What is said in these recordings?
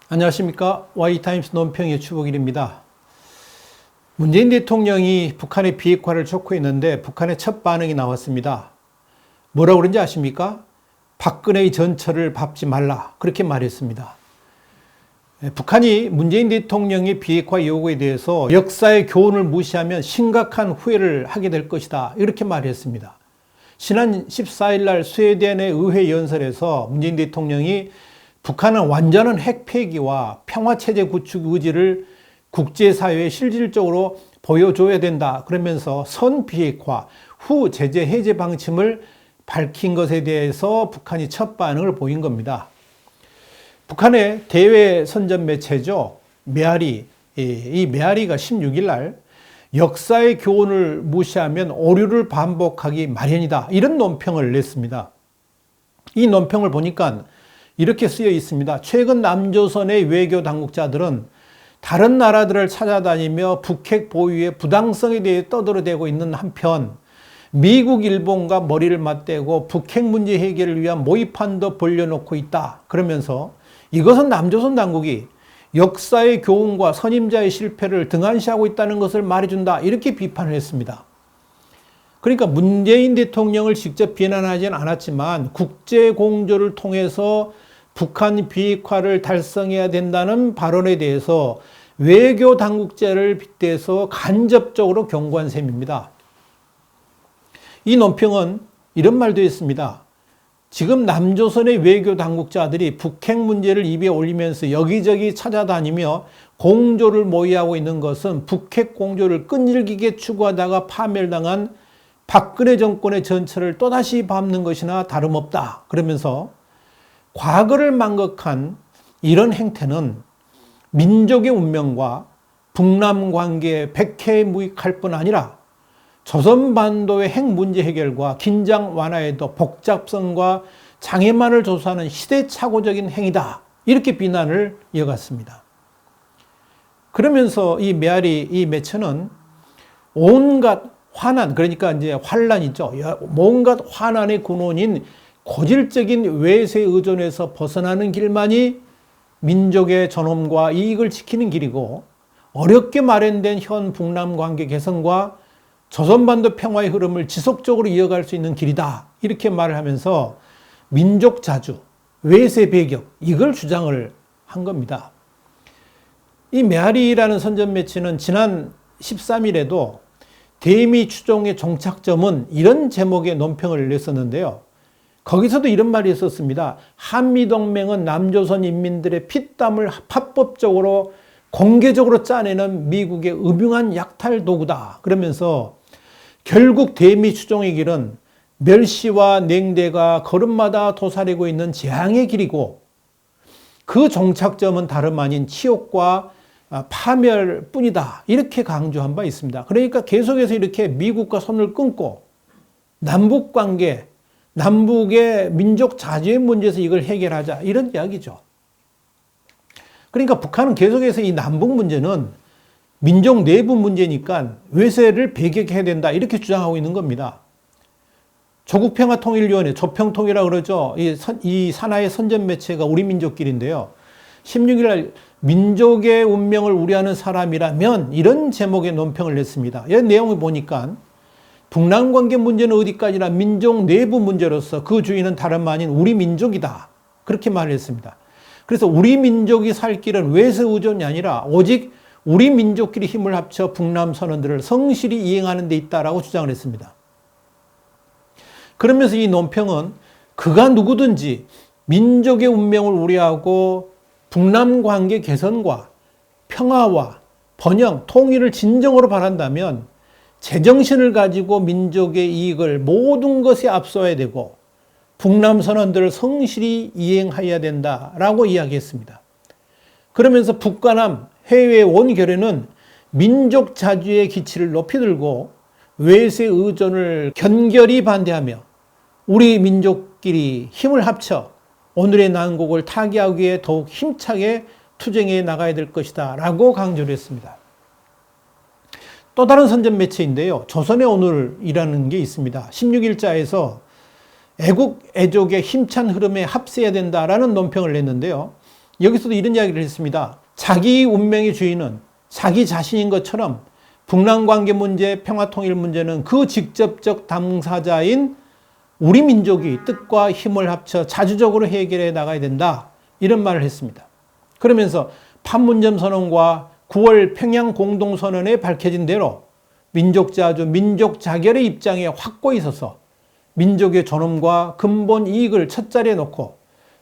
안녕하십니까. Y타임스 논평의 추복일입니다. 문재인 대통령이 북한의 비핵화를 촉구했는데 북한의 첫 반응이 나왔습니다. 뭐라고 그런지 아십니까? 박근혜의 전철을 밟지 말라, 그렇게 말했습니다. 북한이 문재인 대통령의 비핵화 요구에 대해서 역사의 교훈을 무시하면 심각한 후회를 하게 될 것이다, 이렇게 말했습니다. 지난 14일 날 스웨덴의 의회 연설에서 문재인 대통령이 북한은 완전한 핵 폐기와 평화체제 구축 의지를 국제사회에 실질적으로 보여줘야 된다, 그러면서 선비핵화 후 제재 해제 방침을 밝힌 것에 대해서 북한이 첫 반응을 보인 겁니다. 북한의 대외 선전 매체죠, 메아리, 이 메아리가 16일 날 역사의 교훈을 무시하면 오류를 반복하기 마련이다, 이런 논평을 냈습니다. 이 논평을 보니까 이렇게 쓰여 있습니다. 최근 남조선의 외교 당국자들은 다른 나라들을 찾아다니며 북핵 보유의 부당성에 대해 떠들어대고 있는 한편 미국, 일본과 머리를 맞대고 북핵 문제 해결을 위한 모의판도 벌려놓고 있다, 그러면서 이것은 남조선 당국이 역사의 교훈과 선임자의 실패를 등한시하고 있다는 것을 말해준다, 이렇게 비판을 했습니다. 그러니까 문재인 대통령을 직접 비난하지는 않았지만 국제 공조를 통해서 북한 비핵화를 달성해야 된다는 발언에 대해서 외교 당국자를 빗대서 간접적으로 경고한 셈입니다. 이 논평은 이런 말도 했습니다. 지금 남조선의 외교 당국자들이 북핵 문제를 입에 올리면서 여기저기 찾아다니며 공조를 모의하고 있는 것은 북핵 공조를 끈질기게 추구하다가 파멸당한 박근혜 정권의 전철을 또다시 밟는 것이나 다름없다, 그러면서 과거를 망각한 이런 행태는 민족의 운명과 북남 관계에 백해무익할 뿐 아니라 조선반도의 핵 문제 해결과 긴장 완화에도 복잡성과 장애만을 조소하는 시대착오적인 행위다, 이렇게 비난을 이어갔습니다. 그러면서 이 메아리, 이 매체는 온갖 환난, 그러니까 이제 환란이죠. 온갖 환난의 근원인 고질적인 외세 의존에서 벗어나는 길만이 민족의 존엄과 이익을 지키는 길이고 어렵게 마련된 현 북남 관계 개선과 조선반도 평화의 흐름을 지속적으로 이어갈 수 있는 길이다, 이렇게 말을 하면서 민족 자주, 외세 배격, 이걸 주장을 한 겁니다. 이 메아리라는 선전 매체는 지난 13일에도 대미 추종의 종착점은 이런 제목의 논평을 냈었는데요. 거기서도 이런 말이 있었습니다. 한미동맹은 남조선 인민들의 피땀을 합법적으로 공개적으로 짜내는 미국의 음흉한 약탈 도구다, 그러면서 결국 대미 추종의 길은 멸시와 냉대가 걸음마다 도사리고 있는 재앙의 길이고 그 종착점은 다름 아닌 치욕과 파멸뿐이다, 이렇게 강조한 바 있습니다. 그러니까 계속해서 이렇게 미국과 손을 끊고 남북관계, 남북의 민족 자주의 문제에서 이걸 해결하자, 이런 이야기죠. 그러니까 북한은 계속해서 이 남북 문제는 민족 내부 문제니까 외세를 배격해야 된다, 이렇게 주장하고 있는 겁니다. 조국평화통일위원회, 조평통이라고 그러죠. 이 산하의 선전 매체가 우리 민족끼리인데요. 16일 날 민족의 운명을 우려하는 사람이라면 이런 제목의 논평을 냈습니다. 이 내용을 보니까 북남 관계 문제는 어디까지나 민족 내부 문제로서 그 주인은 다름 아닌 우리 민족이다, 그렇게 말을 했습니다. 그래서 우리 민족이 살 길은 외세 의존이 아니라 오직 우리 민족끼리 힘을 합쳐 북남 선언들을 성실히 이행하는 데 있다라고 주장을 했습니다. 그러면서 이 논평은 그가 누구든지 민족의 운명을 우려하고 북남 관계 개선과 평화와 번영, 통일을 진정으로 바란다면 제정신을 가지고 민족의 이익을 모든 것에 앞서야 되고 북남 선언들을 성실히 이행해야 된다라고 이야기했습니다. 그러면서 북과 남 해외 원결연은 민족 자주의 기치를 높이 들고 외세 의존을 견결히 반대하며 우리 민족끼리 힘을 합쳐 오늘의 난국을 타개하기 위해 더욱 힘차게 투쟁해 나가야 될 것이다, 라고 강조를 했습니다. 또 다른 선전 매체인데요. 조선의 오늘이라는 게 있습니다. 16일자에서 애국, 애족의 힘찬 흐름에 합세해야 된다라는 논평을 냈는데요. 여기서도 이런 이야기를 했습니다. 자기 운명의 주인은 자기 자신인 것처럼 북남 관계 문제, 평화 통일 문제는 그 직접적 당사자인 우리 민족이 뜻과 힘을 합쳐 자주적으로 해결해 나가야 된다. 이런 말을 했습니다. 그러면서 판문점 선언과 9월 평양 공동선언에 밝혀진 대로 민족자주, 민족자결의 입장에 확고히 서서 민족의 존엄과 근본 이익을 첫자리에 놓고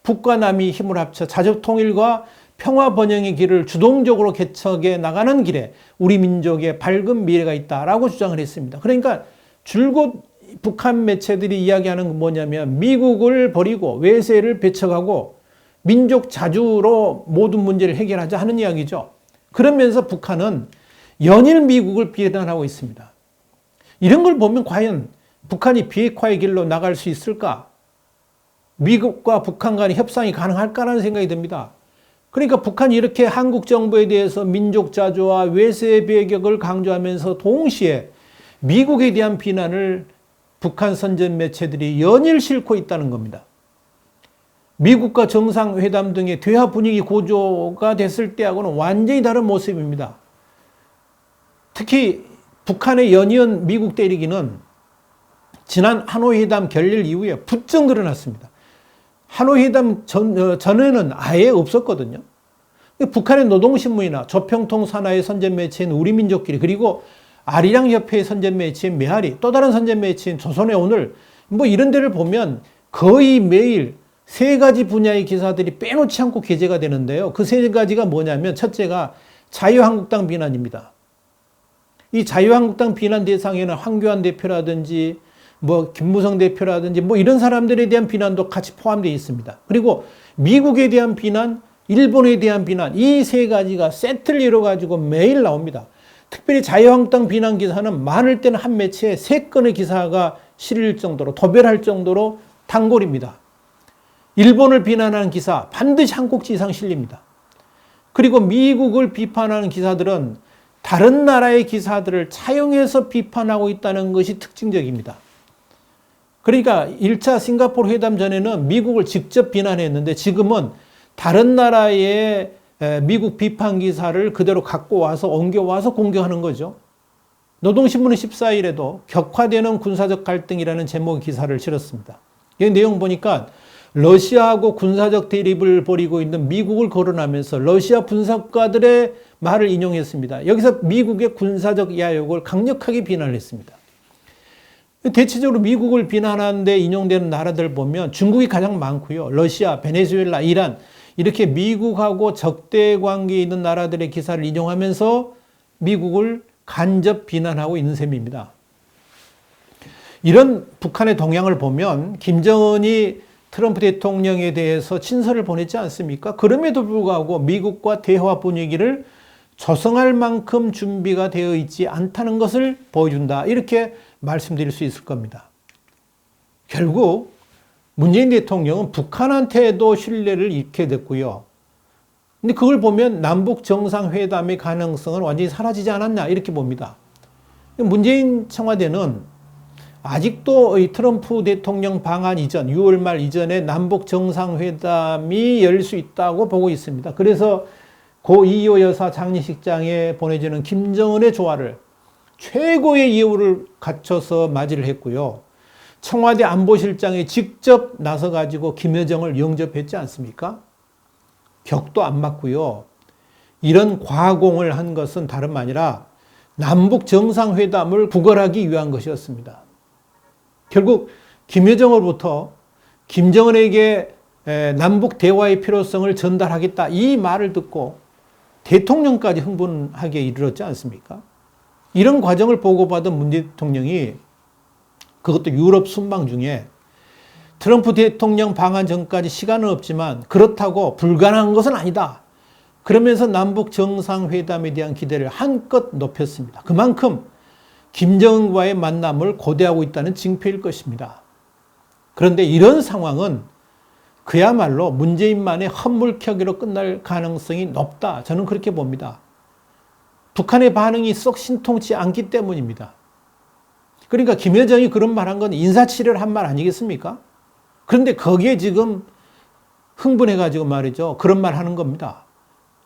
북과 남이 힘을 합쳐 자주통일과 평화 번영의 길을 주동적으로 개척해 나가는 길에 우리 민족의 밝은 미래가 있다라고 주장을 했습니다. 그러니까 줄곧 북한 매체들이 이야기하는 건 뭐냐면 미국을 버리고 외세를 배척하고 민족 자주로 모든 문제를 해결하자 하는 이야기죠. 그러면서 북한은 연일 미국을 비난하고 있습니다. 이런 걸 보면 과연 북한이 비핵화의 길로 나갈 수 있을까? 미국과 북한 간의 협상이 가능할까라는 생각이 듭니다. 그러니까 북한이 이렇게 한국 정부에 대해서 민족 자주와 외세 배격을 강조하면서 동시에 미국에 대한 비난을 북한 선전 매체들이 연일 싣고 있다는 겁니다. 미국과 정상회담 등의 대화 분위기 고조가 됐을 때하고는 완전히 다른 모습입니다. 특히 북한의 연이은 미국 때리기는 지난 하노이 회담 결렬 이후에 부쩍 늘어났습니다. 하노이 회담 전에는 아예 없었거든요. 북한의 노동신문이나 조평통 산하의 선전 매체인 우리민족끼리, 그리고 아리랑 협회의 선전 매체인 메아리, 또 다른 선전 매체인 조선의 오늘, 뭐 이런 데를 보면 거의 매일 세 가지 분야의 기사들이 빼놓지 않고 게재가 되는데요. 그 세 가지가 뭐냐면 첫째가 자유한국당 비난입니다. 이 자유한국당 비난 대상에는 황교안 대표라든지 뭐 김무성 대표라든지 뭐 이런 사람들에 대한 비난도 같이 포함되어 있습니다. 그리고 미국에 대한 비난, 일본에 대한 비난, 이 세 가지가 세트를 이뤄가지고 매일 나옵니다. 특별히 자유한국당 비난 기사는 많을 때는 한 매체에 3건의 기사가 실릴 정도로, 도별할 정도로 단골입니다. 일본을 비난하는 기사 반드시 한 꼭지 이상 실립니다. 그리고 미국을 비판하는 기사들은 다른 나라의 기사들을 차용해서 비판하고 있다는 것이 특징적입니다. 그러니까 1차 싱가포르 회담 전에는 미국을 직접 비난했는데 지금은 다른 나라의 미국 비판 기사를 그대로 갖고 와서 옮겨와서 공격하는 거죠. 노동신문은 14일에도 격화되는 군사적 갈등이라는 제목의 기사를 실었습니다. 이 내용 보니까 러시아하고 군사적 대립을 벌이고 있는 미국을 거론하면서 러시아 분석가들의 말을 인용했습니다. 여기서 미국의 군사적 야욕을 강력하게 비난을 했습니다. 대체적으로 미국을 비난하는데 인용되는 나라들 보면 중국이 가장 많고요. 러시아, 베네수엘라, 이란, 이렇게 미국하고 적대 관계에 있는 나라들의 기사를 인용하면서 미국을 간접 비난하고 있는 셈입니다. 이런 북한의 동향을 보면 김정은이 트럼프 대통령에 대해서 친서를 보냈지 않습니까? 그럼에도 불구하고 미국과 대화 분위기를 조성할 만큼 준비가 되어 있지 않다는 것을 보여준다. 이렇게 말씀드릴 수 있을 겁니다. 결국 문재인 대통령은 북한한테도 신뢰를 잃게 됐고요. 근데 그걸 보면 남북 정상회담의 가능성은 완전히 사라지지 않았나 이렇게 봅니다. 문재인 청와대는 아직도 이 트럼프 대통령 방한 이전, 6월 말 이전에 남북 정상회담이 열릴 수 있다고 보고 있습니다. 그래서 고 이효 여사 장례식장에 보내주는 김정은의 조화를 최고의 예우를 갖춰서 맞이를 했고요. 청와대 안보실장이 직접 나서가지고 김여정을 영접했지 않습니까? 격도 안 맞고요. 이런 과공을 한 것은 다름 아니라 남북 정상회담을 구걸하기 위한 것이었습니다. 결국 김여정으로부터 김정은에게 남북 대화의 필요성을 전달하겠다 이 말을 듣고 대통령까지 흥분하게 이르렀지 않습니까? 이런 과정을 보고받은 문재인 대통령이 그것도 유럽 순방 중에 트럼프 대통령 방한 전까지 시간은 없지만 그렇다고 불가능한 것은 아니다. 그러면서 남북 정상회담에 대한 기대를 한껏 높였습니다. 그만큼 김정은과의 만남을 고대하고 있다는 징표일 것입니다. 그런데 이런 상황은 그야말로 문재인만의 헛물켜기로 끝날 가능성이 높다. 저는 그렇게 봅니다. 북한의 반응이 썩 신통치 않기 때문입니다. 그러니까 김여정이 그런 말 한 건 인사치레를 한 말 아니겠습니까? 그런데 거기에 지금 흥분해가지고 말이죠. 그런 말 하는 겁니다.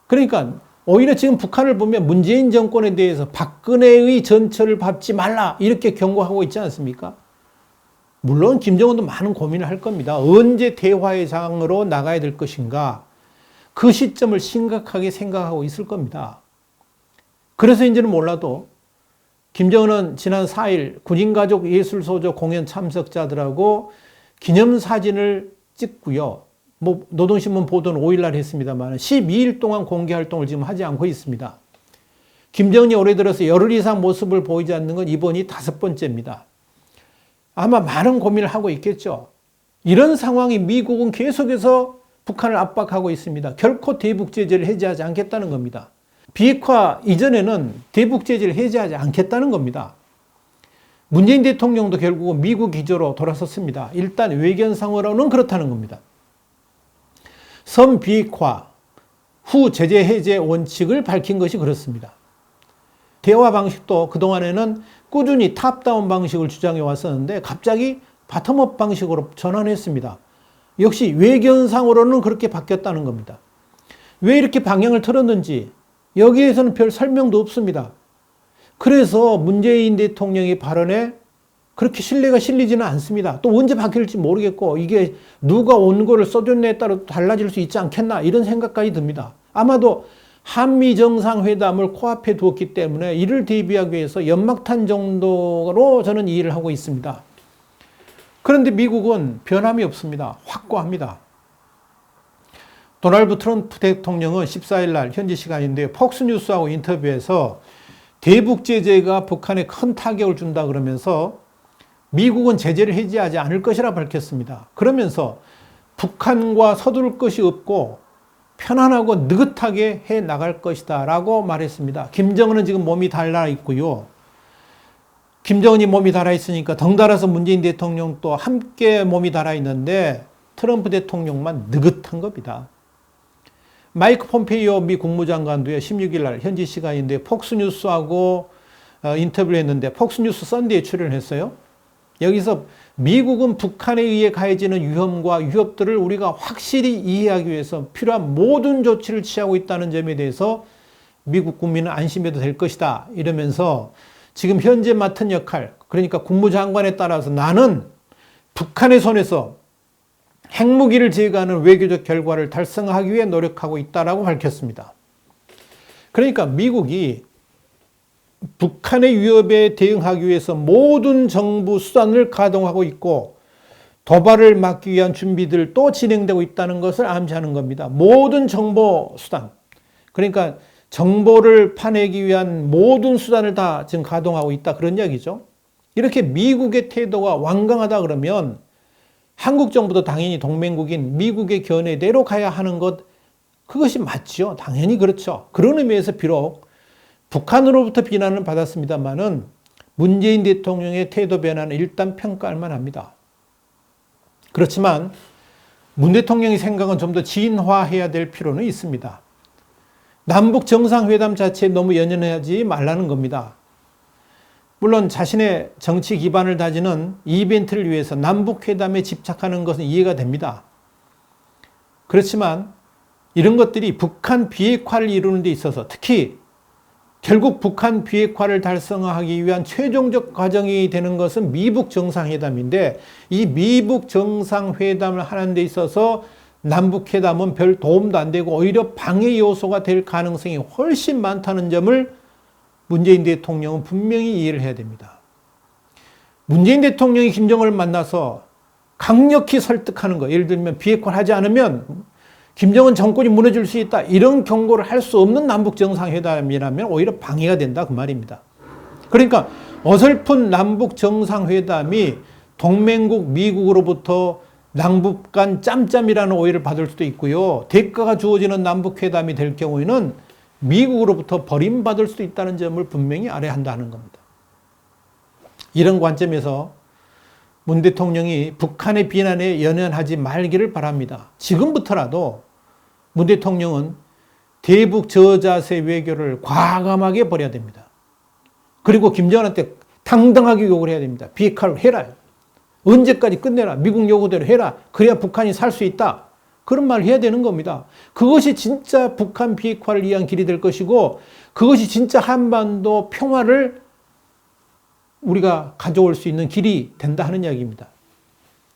그러니까 오히려 지금 북한을 보면 문재인 정권에 대해서 박근혜의 전철을 밟지 말라 이렇게 경고하고 있지 않습니까? 물론 김정은도 많은 고민을 할 겁니다. 언제 대화의 장으로 나가야 될 것인가? 그 시점을 심각하게 생각하고 있을 겁니다. 그래서인지는 몰라도 김정은은 지난 4일 군인가족 예술소조 공연 참석자들하고 기념사진을 찍고요. 노동신문 보도는 5일날 했습니다만 12일 동안 공개활동을 지금 하지 않고 있습니다. 김정은이 올해 들어서 열흘 이상 모습을 보이지 않는 건 이번이 5번째입니다. 아마 많은 고민을 하고 있겠죠. 이런 상황이 미국은 계속해서 북한을 압박하고 있습니다. 결코 대북 제재를 해제하지 않겠다는 겁니다. 비핵화 이전에는 대북 제재를 해제하지 않겠다는 겁니다. 문재인 대통령도 결국은 미국 기조로 돌아섰습니다. 일단 외견상으로는 그렇다는 겁니다. 선비핵화 후 제재 해제 원칙을 밝힌 것이 그렇습니다. 대화 방식도 그동안에는 꾸준히 탑다운 방식을 주장해 왔었는데 갑자기 바텀업 방식으로 전환했습니다. 역시 외견상으로는 그렇게 바뀌었다는 겁니다. 왜 이렇게 방향을 틀었는지 여기에서는 별 설명도 없습니다. 그래서 문재인 대통령의 발언에 그렇게 신뢰가 실리지는 않습니다. 또 언제 바뀔지 모르겠고 이게 누가 원고를 써줬냐에 따라 달라질 수 있지 않겠나 이런 생각까지 듭니다. 아마도 한미 정상회담을 코앞에 두었기 때문에 이를 대비하기 위해서 연막탄 정도로 저는 이해를 하고 있습니다. 그런데 미국은 변함이 없습니다. 확고합니다. 도널드 트럼프 대통령은 14일 날 현지 시간인데 폭스뉴스하고 인터뷰에서 대북 제재가 북한에 큰 타격을 준다 그러면서 미국은 제재를 해제하지 않을 것이라 밝혔습니다. 그러면서 북한과 서두를 것이 없고 편안하고 느긋하게 해 나갈 것이다 라고 말했습니다. 김정은은 지금 몸이 달아 있고요. 김정은이 몸이 달아 있으니까 덩달아서 문재인 대통령도 함께 몸이 달아 있는데 트럼프 대통령만 느긋한 겁니다. 마이크 폼페이오 미 국무장관도요 16일 날 현지 시간인데 폭스뉴스하고 인터뷰를 했는데 폭스뉴스 썬데이에 출연했어요. 여기서 미국은 북한에 의해 가해지는 위험과 위협들을 우리가 확실히 이해하기 위해서 필요한 모든 조치를 취하고 있다는 점에 대해서 미국 국민은 안심해도 될 것이다 이러면서 지금 현재 맡은 역할 그러니까 국무장관에 따라서 나는 북한의 손에서 핵무기를 제거하는 외교적 결과를 달성하기 위해 노력하고 있다라고 밝혔습니다. 그러니까 미국이 북한의 위협에 대응하기 위해서 모든 정부 수단을 가동하고 있고 도발을 막기 위한 준비들 또 진행되고 있다는 것을 암시하는 겁니다. 모든 정보 수단 그러니까 정보를 파내기 위한 모든 수단을 다 지금 가동하고 있다 그런 이야기죠. 이렇게 미국의 태도가 완강하다 그러면 한국 정부도 당연히 동맹국인 미국의 견해대로 가야 하는 것 그것이 맞죠. 당연히 그렇죠. 그런 의미에서 비록 북한으로부터 비난을 받았습니다만은 문재인 대통령의 태도 변화는 일단 평가할 만합니다. 그렇지만 문 대통령의 생각은 좀 더 진화해야 될 필요는 있습니다. 남북 정상회담 자체에 너무 연연하지 말라는 겁니다. 물론 자신의 정치 기반을 다지는 이벤트를 위해서 남북회담에 집착하는 것은 이해가 됩니다. 그렇지만 이런 것들이 북한 비핵화를 이루는 데 있어서 특히 결국 북한 비핵화를 달성하기 위한 최종적 과정이 되는 것은 미북 정상회담인데 이 미북 정상회담을 하는 데 있어서 남북회담은 별 도움도 안 되고 오히려 방해 요소가 될 가능성이 훨씬 많다는 점을 문재인 대통령은 분명히 이해를 해야 됩니다. 문재인 대통령이 김정은을 만나서 강력히 설득하는 거, 예를 들면 비핵화를 하지 않으면 김정은 정권이 무너질 수 있다. 이런 경고를 할 수 없는 남북 정상회담이라면 오히려 방해가 된다 그 말입니다. 그러니까 어설픈 남북 정상회담이 동맹국 미국으로부터 남북 간 짬짬이라는 오해를 받을 수도 있고요. 대가가 주어지는 남북회담이 될 경우에는 미국으로부터 버림받을 수도 있다는 점을 분명히 알아야 한다는 겁니다. 이런 관점에서 문 대통령이 북한의 비난에 연연하지 말기를 바랍니다. 지금부터라도 문 대통령은 대북 저자세 외교를 과감하게 벌여야 됩니다. 그리고 김정은한테 당당하게 요구를 해야 됩니다. 비핵화를 해라. 언제까지 끝내라. 미국 요구대로 해라. 그래야 북한이 살 수 있다. 그런 말을 해야 되는 겁니다. 그것이 진짜 북한 비핵화를 위한 길이 될 것이고 그것이 진짜 한반도 평화를 우리가 가져올 수 있는 길이 된다 하는 이야기입니다.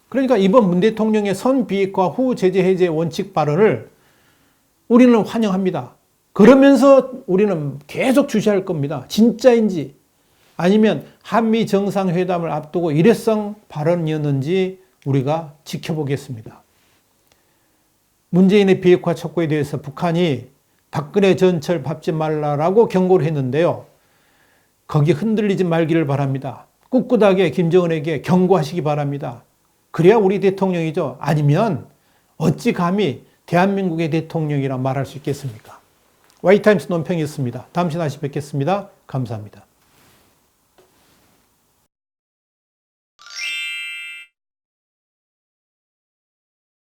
그러니까 이번 문 대통령의 선 비핵화 후 제재 해제 원칙 발언을 우리는 환영합니다. 그러면서 우리는 계속 주시할 겁니다. 진짜인지 아니면 한미 정상회담을 앞두고 일회성 발언이었는지 우리가 지켜보겠습니다. 문재인의 비핵화 촉구에 대해서 북한이 박근혜 전철 밟지 말라라고 경고를 했는데요. 거기 흔들리지 말기를 바랍니다. 꿋꿋하게 김정은에게 경고하시기 바랍니다. 그래야 우리 대통령이죠. 아니면 어찌 감히 대한민국의 대통령이라 말할 수 있겠습니까? 와이타임스 논평이었습니다. 다음 시간에 다시 뵙겠습니다. 감사합니다.